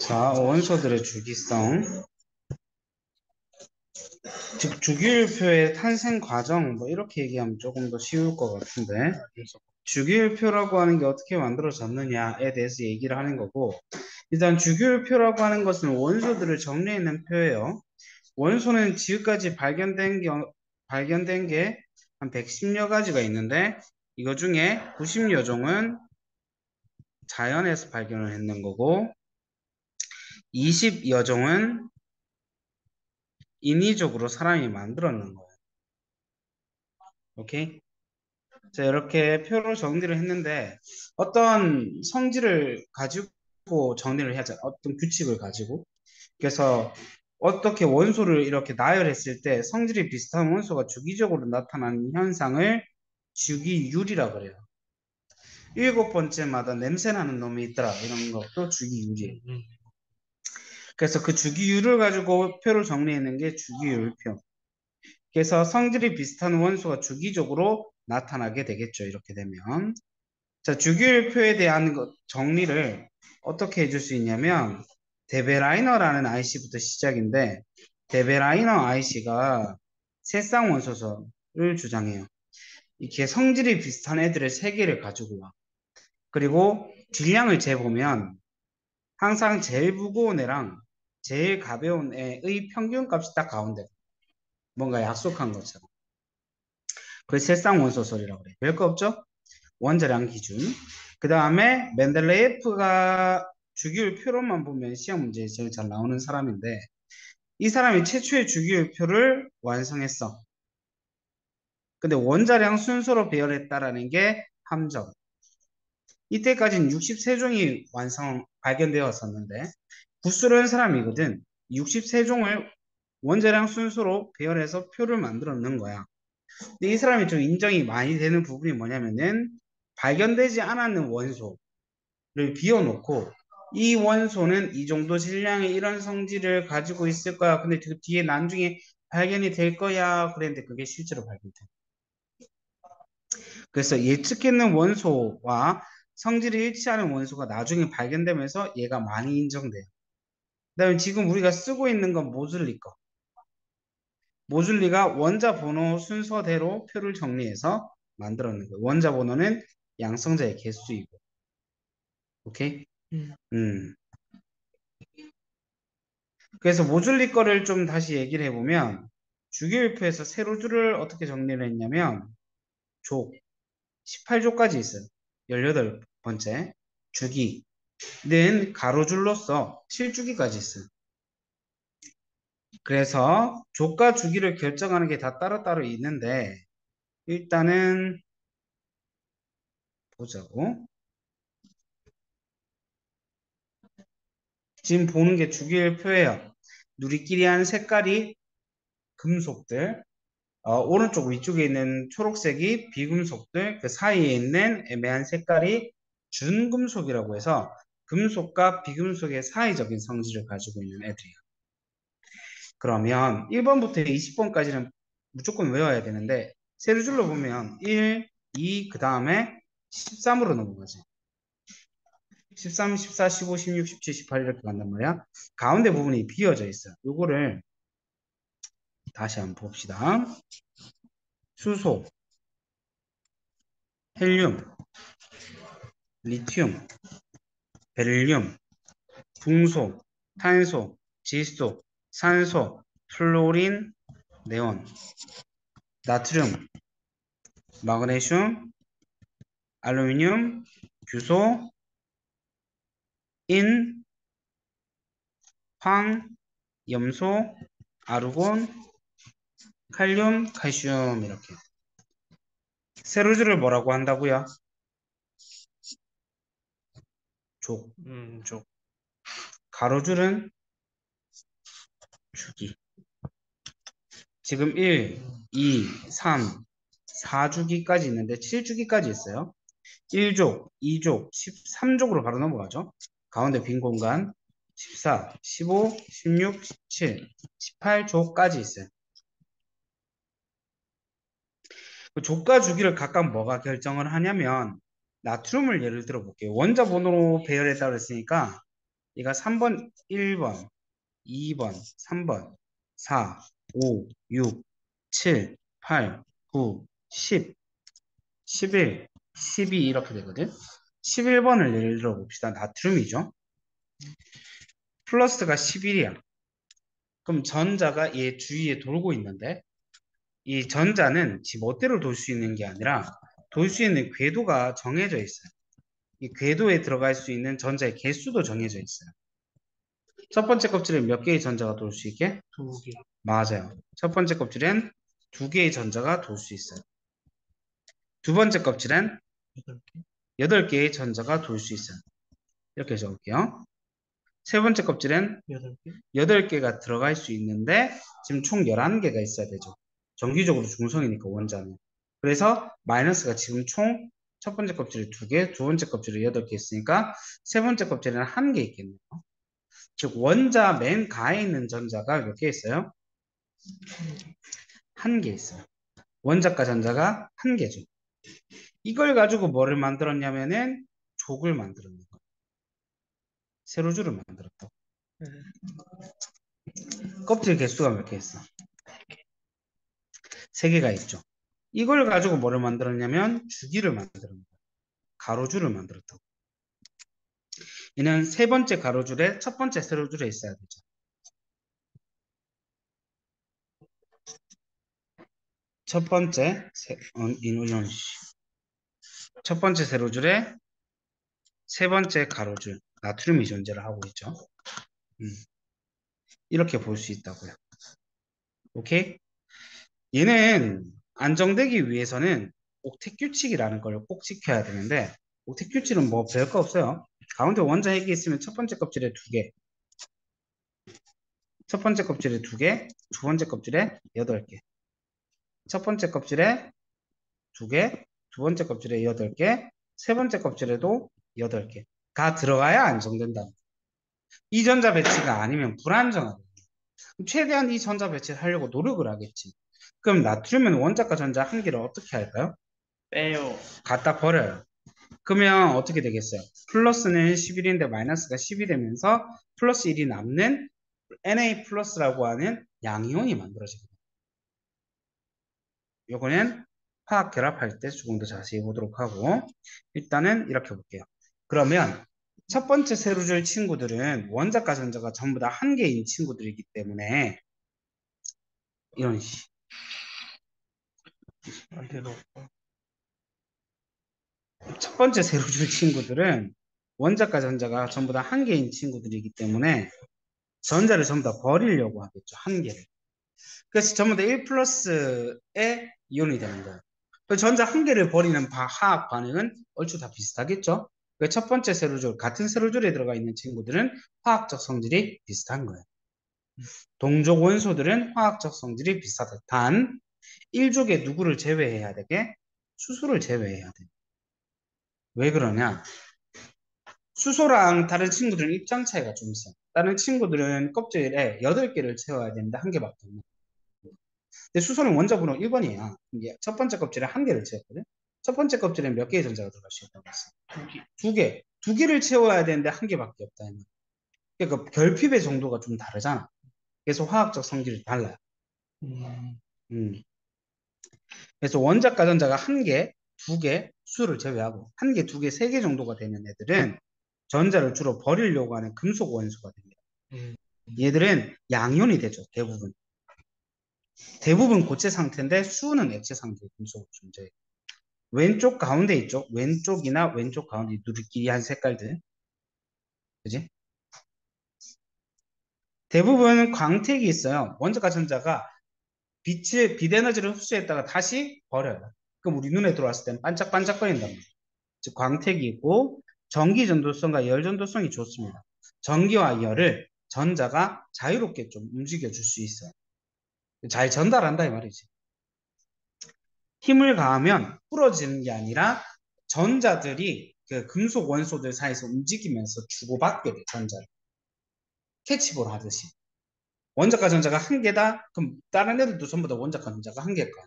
자, 원소들의 주기성, 즉 주기율표의 탄생 과정, 뭐 이렇게 얘기하면 조금 더 쉬울 것 같은데, 주기율표라고 하는 게 어떻게 만들어졌느냐에 대해서 얘기를 하는 거고, 일단 주기율표라고 하는 것은 원소들을 정리해낸 표예요. 원소는 지금까지 발견된 게 한 110여 가지가 있는데, 이거 중에 90여 종은 자연에서 발견을 했는 거고, 20여 종은 인위적으로 사람이 만들어낸 거예요. 오케이? 자, 이렇게 표로 정리를 했는데 어떤 성질을 가지고 정리를 해야 죠. 어떤 규칙을 가지고. 그래서 어떻게 원소를 이렇게 나열했을 때 성질이 비슷한 원소가 주기적으로 나타나는 현상을 주기율이라 그래요. 일곱 번째마다 냄새나는 놈이 있더라. 이런 것도 주기율이에요. 그래서 그 주기율을 가지고 표를 정리하는 게 주기율표. 그래서 성질이 비슷한 원소가 주기적으로 나타나게 되겠죠. 이렇게 되면. 자, 주기율표에 대한 정리를 어떻게 해줄 수 있냐면, 데베라이너라는 IC부터 시작인데, 데베라이너 IC가 세쌍 원소설을 주장해요. 이렇게 성질이 비슷한 애들의 세 개를 가지고 와. 그리고 질량을 재보면, 항상 제일 무거운 애랑 제일 가벼운 애의 평균값이 딱 가운데, 뭔가 약속한 것처럼. 그게 세쌍 원소설이라고 그래요. 별거 없죠? 원자량 기준. 그 다음에 멘델레예프가 주기율표로만 보면 시험 문제에 제일 잘 나오는 사람인데 이 사람이 최초의 주기율표를 완성했어. 근데 원자량 순서로 배열했다라는 게 함정. 이때까지는 63종이 발견되었었는데 구스른 사람이거든. 63종을 원자량 순서로 배열해서 표를 만들어 놓은 거야. 근데 이 사람이 좀 인정이 많이 되는 부분이 뭐냐면은 발견되지 않았는 원소 를 비워놓고 이 원소는 이 정도 질량의 이런 성질을 가지고 있을 거야. 근데 그 뒤에 나중에 발견이 될 거야. 그랬는데 그게 실제로 발견돼. 그래서 예측했는 원소와 성질이 일치하는 원소가 나중에 발견되면서 얘가 많이 인정돼요. 그다음에 지금 우리가 쓰고 있는 건 모즐리 거. 모즐리가 원자 번호 순서대로 표를 정리해서 만들었는 거예요. 원자 번호는 양성자의 개수이고. 오케이? 음. 그래서 모줄리 거를 좀 다시 얘기를 해보면 주기율표에서 세로줄을 어떻게 정리를 했냐면 족 18조까지 있어요. 18번째 주기는 가로줄로서 7주기까지 있어요. 그래서 족과 주기를 결정하는 게 다 따로따로 있는데 일단은 보자고. 지금 보는 게 주기율표예요. 누리끼리 하는 색깔이 금속들, 오른쪽 위쪽에 있는 초록색이 비금속들, 그 사이에 있는 애매한 색깔이 준금속이라고 해서 금속과 비금속의 사이적인 성질을 가지고 있는 애들이에요. 그러면 1번부터 20번까지는 무조건 외워야 되는데 세로줄로 보면 1, 2, 그 다음에 13으로 넘어가지. 13, 14, 15, 16, 17, 18 이렇게 간단 말이야. 가운데 부분이 비어져 있어. 요거를 다시 한번 봅시다. 수소, 헬륨, 리튬, 베릴륨, 붕소, 탄소, 질소, 산소, 플로린, 네온, 나트륨, 마그네슘, 알루미늄, 규소, 인, 황, 염소, 아르곤, 칼륨, 칼슘 이렇게. 세로줄을 뭐라고 한다고요? 족. 족. 가로줄은 주기. 지금 1, 2, 3, 4주기까지 있는데 7주기까지 있어요. 1족, 2족, 13족으로 바로 넘어가죠. 가운데 빈 공간 14, 15, 16, 17, 18족까지 있어요. 그 족과 주기를 각각 뭐가 결정을 하냐면 나트륨을 예를 들어 볼게요. 원자 번호로 배열했다고 했으니까 얘가 3번, 1번, 2번, 3번, 4, 5, 6, 7, 8, 9, 10, 11, 12 이렇게 되거든. 11번을 예를 들어 봅시다. 나트륨이죠. 플러스가 11이야. 그럼 전자가 얘 주위에 돌고 있는데 이 전자는 지 멋대로 돌 수 있는 게 아니라 돌 수 있는 궤도가 정해져 있어요. 이 궤도에 들어갈 수 있는 전자의 개수도 정해져 있어요. 첫 번째 껍질엔 몇 개의 전자가 돌 수 있게? 두 개. 맞아요. 첫 번째 껍질엔 두 개의 전자가 돌 수 있어요. 두 번째 껍질엔 여덟 개. 8개의 전자가 돌 수 있어요. 이렇게 적을게요. 세 번째 껍질엔 여덟 개. 8개가 들어갈 수 있는데 지금 총 11개가 있어야 되죠. 정기적으로 중성이니까 원자는. 그래서 마이너스가 지금 총 첫 번째 껍질에 2개, 두 번째 껍질에 8개 있으니까 세 번째 껍질에는 1개 있겠네요. 즉 원자 맨 가에 있는 전자가 몇 개 있어요? 1개 있어요. 원자과 전자가 1개죠. 이걸 가지고 뭐를 만들었냐면은 족을 만들었는 거예요. 세로줄을 만들었다고. 네. 껍질 개수가 몇 개 있어? 3개가 있죠. 이걸 가지고 뭐를 만들었냐면 주기를 만들었는 거예요. 가로줄을 만들었다고. 얘는 세 번째 가로줄에 첫 번째 세로줄에 있어야 되죠. 첫 번째 첫 번째 세로줄에 세 번째 가로줄 나트륨이 존재를 하고 있죠. 음, 이렇게 볼 수 있다고요. 오케이? 얘는 안정되기 위해서는 옥텟 규칙이라는 걸 꼭 지켜야 되는데 옥텟 규칙은 뭐 별거 없어요. 가운데 원자 핵이 있으면 첫 번째 껍질에 2개, 첫 번째 껍질에 2개, 두 번째 껍질에 8개. 첫 번째 껍질에 2개, 두 번째 껍질에 8개, 세 번째 껍질에도 8개가 들어가야 안정된다. 이 전자 배치가 아니면 불안정하다. 최대한 이 전자 배치를 하려고 노력을 하겠지. 그럼 나트륨은 원자과 전자 한 개를 어떻게 할까요? 빼요. 갖다 버려요. 그러면 어떻게 되겠어요? 플러스는 11인데 마이너스가 10이 되면서 플러스 1이 남는 Na 플러스라고 하는 양이온이 만들어지거든요. 요거는 화학 결합할 때 조금 더 자세히 보도록 하고 일단은 이렇게 볼게요. 그러면 첫 번째 세로줄 친구들은 원자과 전자가 전부 다 한 개인 친구들이기 때문에 이런 식 반대로. 첫 번째 세로줄 친구들은 원자과 전자가 전부 다 한 개인 친구들이기 때문에 전자를 전부 다 버리려고 하겠죠. 한 개를. 그래서 전부 다 1 플러스의 이온이 되는 거예요. 그 전자 한 개를 버리는 화학 반응은 얼추 다 비슷하겠죠. 첫 번째 세로줄, 같은 세로줄에 들어가 있는 친구들은 화학적 성질이 비슷한 거예요. 동족 원소들은 화학적 성질이 비슷하다. 단 1족에 누구를 제외해야 되게? 수소를 제외해야 돼. 왜 그러냐? 수소랑 다른 친구들은 입장 차이가 좀 있어요. 다른 친구들은 껍질에 8개를 채워야 되는데 한 개밖에 없는 거예요. 근데 수소는 원자번호 1번이야. 이게 첫 번째 껍질에 한 개를 채웠거든. 첫 번째 껍질에 몇 개의 전자가 들어갈 수 있다고 했어? 두 개. 2개. 2개를 채워야 되는데 한 개밖에 없다. 그러니까 결핍의 정도가 좀 다르잖아. 그래서 화학적 성질이 달라요. 음. 음. 그래서 원자과 전자가 한 개, 2개, 수를 제외하고 한 개, 2개, 3개 정도가 되는 애들은 전자를 주로 버리려고 하는 금속 원소가 됩니다. 음. 얘들은 양이온이 되죠. 대부분. 대부분 고체 상태인데 수는 액체 상태의 금속으로 존재해요. 왼쪽 가운데 있죠. 왼쪽이나 왼쪽 가운데 누리끼리 한 색깔들. 그지? 대부분 광택이 있어요. 원자과 전자가 빛 에너지를 흡수했다가 다시 버려요. 그럼 우리 눈에 들어왔을 때는 반짝반짝거린단 말이에요. 즉 광택이 있고 전기 전도성과 열 전도성이 좋습니다. 전기와 열을 전자가 자유롭게 좀 움직여 줄 수 있어요. 잘 전달한다 이 말이지. 힘을 가하면 부러지는 게 아니라 전자들이 그 금속 원소들 사이에서 움직이면서 주고받게 돼, 전자를. 캐치볼 하듯이. 원자과 전자가 한 개다? 그럼 다른 애들도 전부 다 원자과 전자가 한 개일 거야.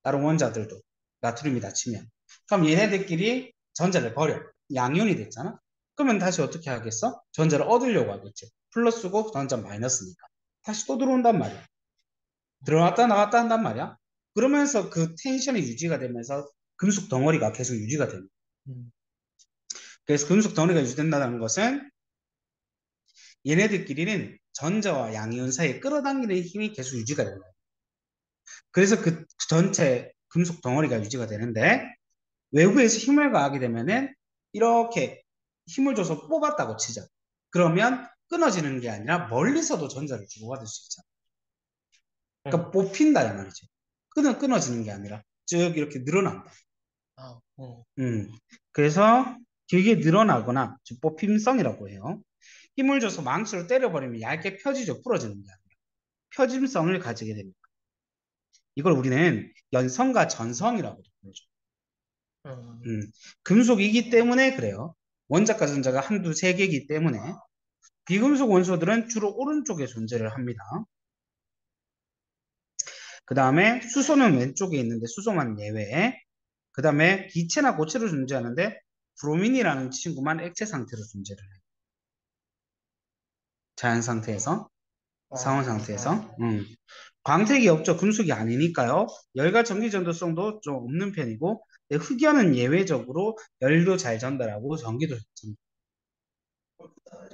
다른 원자들도. 나트륨이 닫히면. 그럼 얘네들끼리 전자를 버려. 양이온이 됐잖아? 그러면 다시 어떻게 하겠어? 전자를 얻으려고 하겠지. 플러스고 전자 마이너스니까. 다시 또 들어온단 말이야. 들어왔다 나갔다 한단 말이야. 그러면서 그 텐션이 유지가 되면서 금속 덩어리가 계속 유지가 됩니다. 음, 그래서 금속 덩어리가 유지된다는 것은 얘네들끼리는 전자와 양이온 사이에 끌어당기는 힘이 계속 유지가 된다. 그래서 그 전체 금속 덩어리가 유지가 되는데 외부에서 힘을 가하게 되면은 이렇게 힘을 줘서 뽑았다고 치자. 그러면 끊어지는 게 아니라 멀리서도 전자를 주고받을 수 있잖아. 그러니까 어, 뽑힌다 이 말이지. 끊어지는 게 아니라 쭉 이렇게 늘어난다. 아, 음. 그래서 길게 늘어나거나 즉 뽑힘성이라고 해요. 힘을 줘서 망치로 때려버리면 얇게 펴지죠. 부러지는 게 아니라. 펴짐성을 가지게 됩니다. 이걸 우리는 연성과 전성이라고 부르죠. 어, 음. 금속이기 때문에 그래요. 원자과 전자가 한두 세 개이기 때문에 비금속 원소들은 주로 오른쪽에 존재를 합니다. 그 다음에 수소는 왼쪽에 있는데 수소만 예외. 그 다음에 기체나 고체로 존재하는데 브로민이라는 친구만 액체 상태로 존재를 해요. 자연 상태에서, 상온 어, 상태에서. 광택이 없죠. 금속이 아니니까요. 열과 전기 전도성도 좀 없는 편이고 흑연은 예외적으로 열도 잘 전달하고 전기도 잘 전달.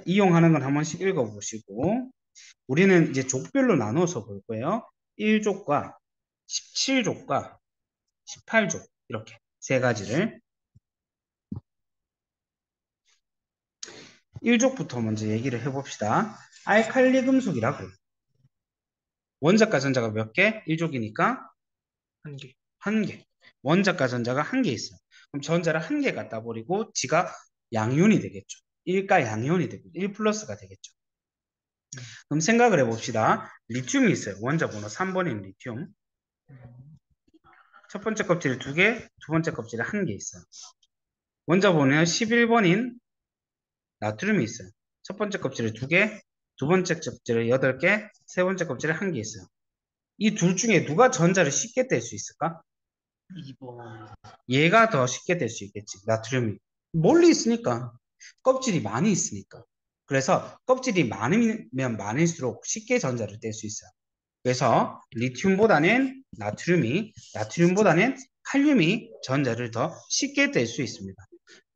이용하는 건 한 번씩 읽어보시고 우리는 이제 족별로 나눠서 볼 거예요. 1족과 17족과 18족 이렇게 세 가지를 1족부터 먼저 얘기를 해봅시다. 알칼리 금속이라고 원자과 전자가 몇 개? 1족이니까 한 개. 한 개. 원자과 전자가 한 개 있어요. 그럼 전자를 한 개 갖다 버리고 지가 양이온이 되겠죠. 1가 양이온이 되고 1 플러스가 되겠죠. 음, 그럼 생각을 해봅시다. 리튬이 있어요. 원자 번호 3번인 리튬. 음, 첫 번째 껍질에 두 개, 두 번째 껍질에 한 개 있어요. 원자 번호 11번인 나트륨이 있어요. 첫 번째 껍질에 두 개, 두 번째 껍질에 8개, 세 번째 껍질에 한 개 있어요. 이 둘 중에 누가 전자를 쉽게 뗄 수 있을까? 2번. 얘가 더 쉽게 뗄 수 있겠지. 나트륨이. 멀리 있으니까. 껍질이 많이 있으니까. 그래서 껍질이 많으면 많을수록 쉽게 전자를 뗄 수 있어요. 그래서 리튬보다는 나트륨보다는 칼륨이 전자를 더 쉽게 뗄 수 있습니다.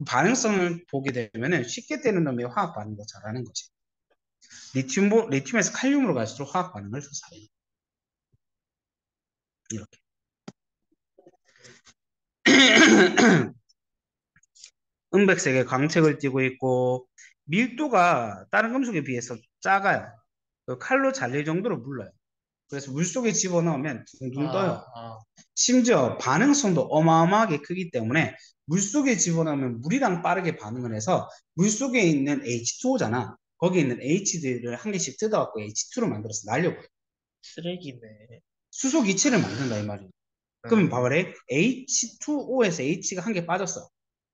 반응성을 보게 되면 쉽게 떼는 놈이 화학 반응을 더 잘하는 거지. 리튬에서 칼륨으로 갈수록 화학 반응을 더 잘해요. 이렇게. 은백색의 광택을 띠고 있고 밀도가 다른 금속에 비해서 작아요. 그 칼로 잘릴 정도로 물러요. 그래서 물속에 집어넣으면 둥둥 떠요. 아, 심지어 반응성도 어마어마하게 크기 때문에 물속에 집어넣으면 물이랑 빠르게 반응을 해서 물속에 있는 H2O잖아. 거기에 있는 H들을 한 개씩 뜯어갖고 H2로 만들어서 날려버려. 쓰레기네. 수소 기체를 만든다 이 말이에요. 그러면 음, 봐봐래 H2O에서 H가 한 개 빠졌어.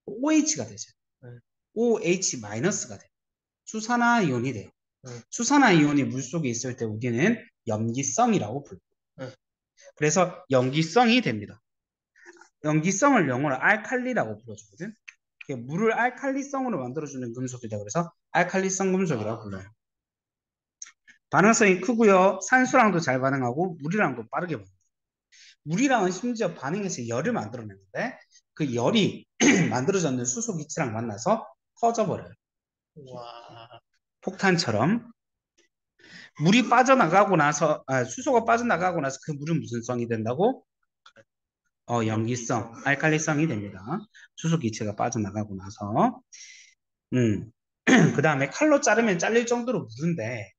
OH가 되죠. 음, OH-가 돼요. 수산화이온이 돼요. 음, 수산화이온이 물속에 있을 때 우리는 염기성이라고 불러요. 음. 그래서 염기성이 됩니다. 염기성을 영어로 알칼리라고 불러주거든. 물을 알칼리성으로 만들어주는 금속이다. 그래서 알칼리성 금속이라고 불러요. 반응성이 크고요. 산소랑도 잘 반응하고 물이랑도 빠르게 반응해요. 물이랑은 심지어 반응해서 열을 만들어내는데 그 열이 만들어졌는 수소 기체랑 만나서 터져버려요. 와, 폭탄처럼. 물이 빠져나가고 나서 수소가 빠져나가고 나서 그 물은 무슨 성이 된다고? 염기성, 여기서. 알칼리성이 됩니다. 수소 기체가 빠져나가고 나서. 그 다음에 칼로 자르면 잘릴 정도로 무른데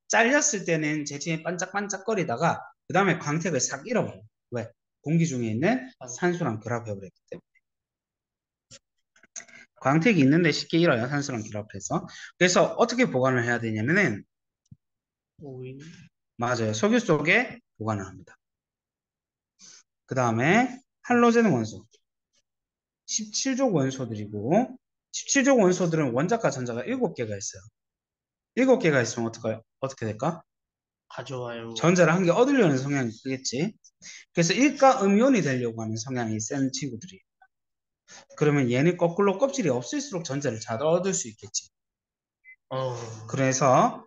잘렸을 때는 재질이 반짝반짝거리다가 그 다음에 광택을 싹 잃어버려요. 왜? 공기 중에 있는 산소랑 결합해버렸기 때문에. 광택이 있는데 쉽게 잃어요. 산소랑 결합해서. 그래서 어떻게 보관을 해야 되냐면은 오이. 맞아요. 석유 속에 보관을 합니다. 그 다음에 할로젠 원소. 17족 원소들이고 17족 원소들은 원자과 전자가 7개가 있어요. 7개가 있으면 어떻게 될까? 가져와요. 전자를 한 개 얻으려는 성향이 크겠지. 그래서 일가 음이온이 되려고 하는 성향이 센 친구들이. 그러면 얘는 거꾸로 껍질이 없을수록 전자를 잘 얻을 수 있겠지. 어, 그래서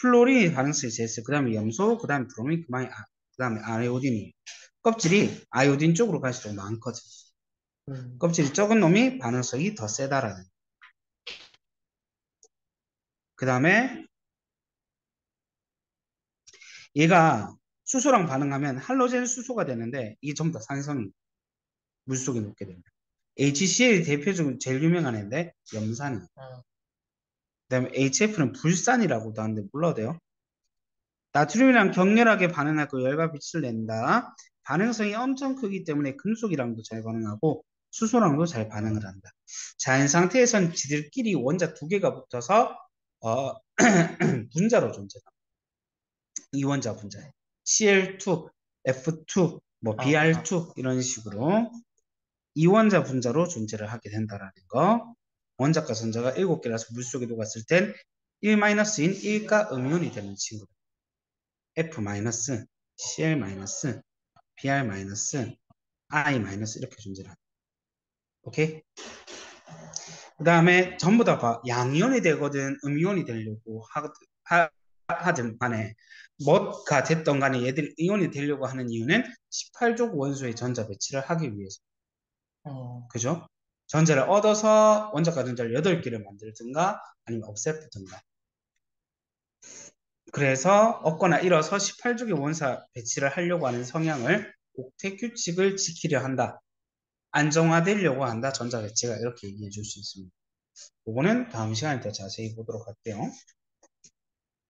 플로린이 반응성이 제일 그 다음에 염소, 그 다음에 브로민, 그 다음에 아이오딘이 껍질이 아이오딘 쪽으로 갈수록 많거든. 음, 껍질이 적은 놈이 반응성이 더 세다라는. 그 다음에 얘가 수소랑 반응하면 할로젠 수소가 되는데 이게 전부 다 산성이 물속에 녹게 됩니다. HCl이 대표적으로 제일 유명한 애인데 염산이. 어, 그다음에 HF는 불산이라고도 하는데 몰라도 돼요. 나트륨이랑 격렬하게 반응하고 열과 빛을 낸다. 반응성이 엄청 크기 때문에 금속이랑도 잘 반응하고 수소랑도 잘 반응을 한다. 자연 상태에선 지들끼리 원자 두 개가 붙어서 분자로 존재한다. 이원자 분자에 Cl2, F2, 뭐 아, Br2 이런 식으로 이원자 분자로 존재를 하게 된다라는 거. 원자과 전자가 7개라서 물속에 녹았을 땐 1-인 1가 음이온이 되는 친구. F-, Cl-, Br-, I- 이렇게 존재를 합니다. 오케이? 그 다음에 전부 다 봐. 양이온이 되거든 음이온이 되려고 하든 간에 뭐가 됐던 간에 얘들이 이온이 되려고 하는 이유는 18족 원소의 전자 배치를 하기 위해서. 어, 그죠? 전자를 얻어서 원자과 전자를 8개를 만들든가 아니면 없애든가. 그래서 얻거나 잃어서 18족의 원사 배치를 하려고 하는 성향을 옥텟 규칙을 지키려 한다. 안정화되려고 한다. 전자 배치가 이렇게 얘기해 줄 수 있습니다. 그거는 다음 시간에 더 자세히 보도록 할게요.